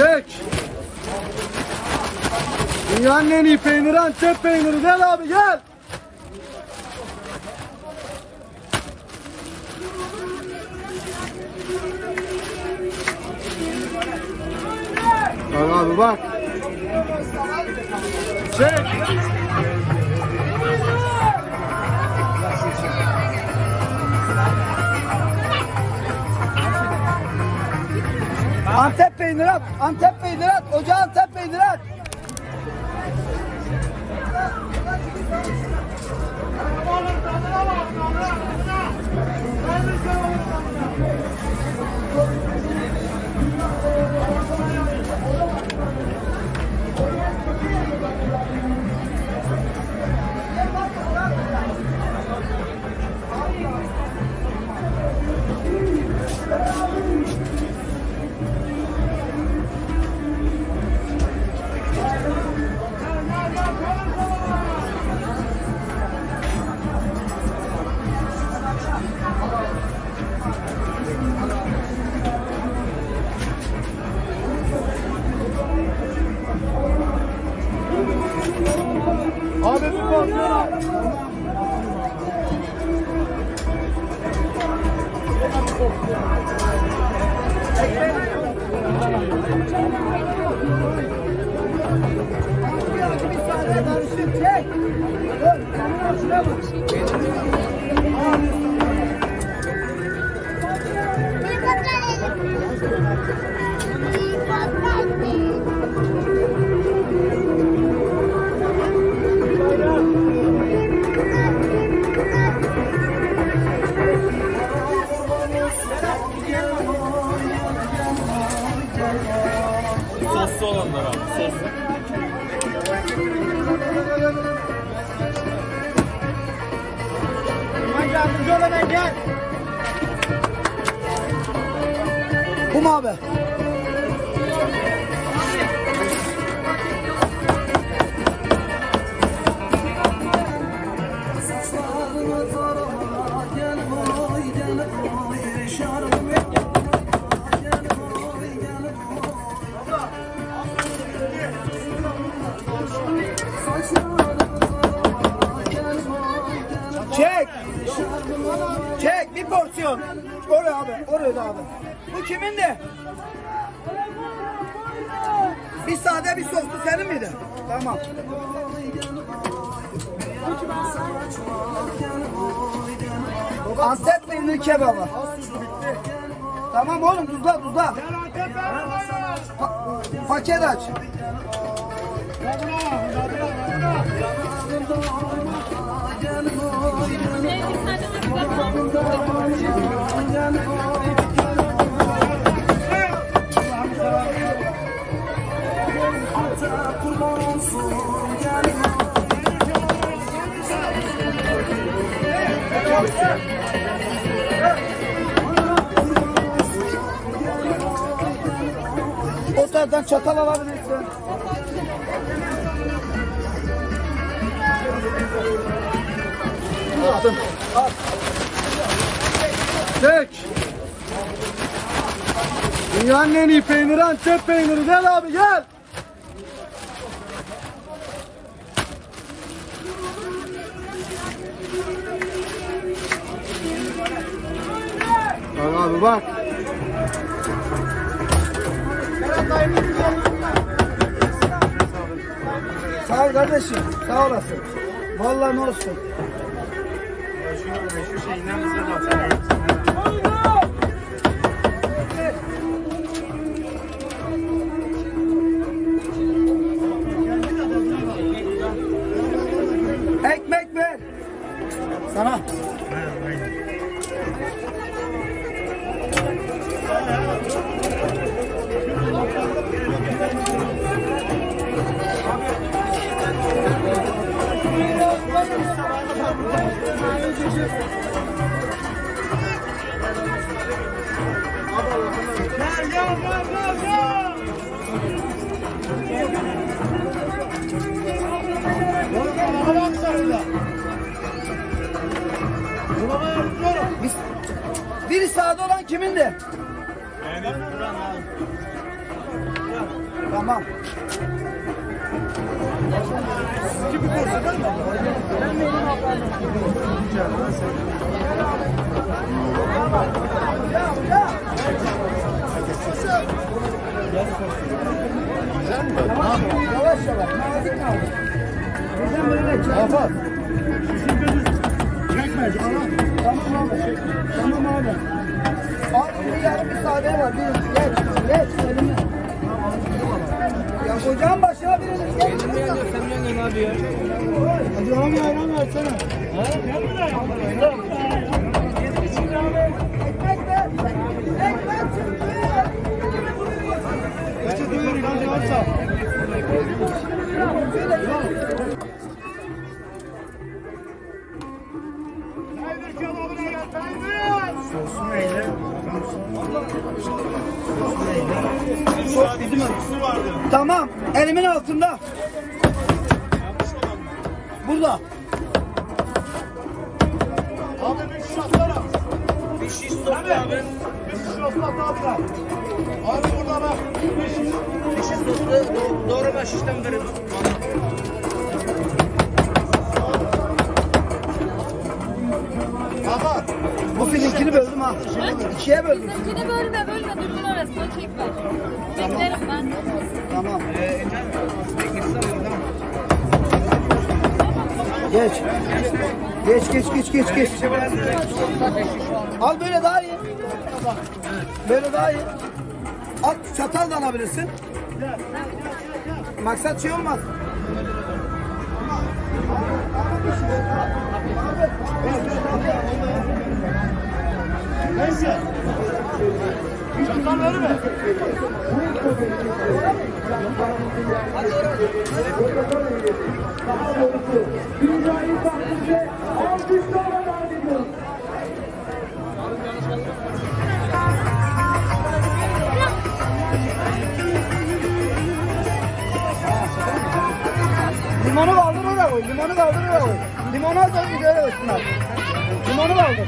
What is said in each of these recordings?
Çek. Dünyanın en iyi peyniri Antep peyniri. Gel abi gel. Bak abi bak. Çek. Antep peyniri at. Antep peyniri at. Ocağa Antep peyniri at. Abi bir porsiyon. Soslu olanlar abi, soslu. Yardımcı olana gel. Bu mu abi? Çek. Çek bir porsiyon. Oraya abi. Oraya da abi. Bu kimin de? Bir sade bir soslu senin miydi? Tamam. Antep peyniri kebabı. Tamam oğlum tuzla tuzla. Paket aç. O taraftan çatal alabilirsin. Attım. At. Çek. Dünyanın en iyi peyniri Antep peyniri. Gel abi gel. Bak abi bak. Sağ ol kardeşim. Sağ olasın. Vallahi ne olsun. Şu şeyinden bize bahsedelim. Ekmek ver. Sana. Biri sağda olan kimindi? Benim. Tamam. Yavaş yavaş. Nazik kaldı. Buradan böyle çek. Kapat. Çekme. Tamam abi. Tamam abi. Abi bir yarım müsaade var. Geç. Elini. Ya kocam başına biriniz. Geç. Sen ne abi ya? Hadi abi ayran versene. Ekmek ver. Kaçı duyurun hadi varsa. Sosu neyle? Sos bizim Tamam, elimin altında. Burada. Abi bir şiş atsana. Bir şiş sos abi. Bir şiş sosla tatla. Abi burada bak. Bir şiş. Bir şiş sosu doğrama şişten verin. Kapat. Bu filinkini böldüm ha. İkiye böldüm. Bizimkini bölme dürbün arasına çek ver. Beklerim ben. Tamam. Geç. Geç. Al böyle daha iyi. Böyle daha iyi. Al çatal da alabilirsin. Maksat şey olmaz. Neyse. Çatal verme. Limonu kaldır oraya koy. Limonu az önce böyle koysunlar. Limonu kaldır.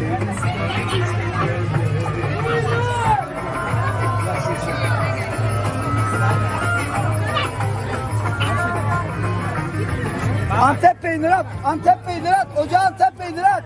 Antep peyniri at. Ocağa Antep peyniri at.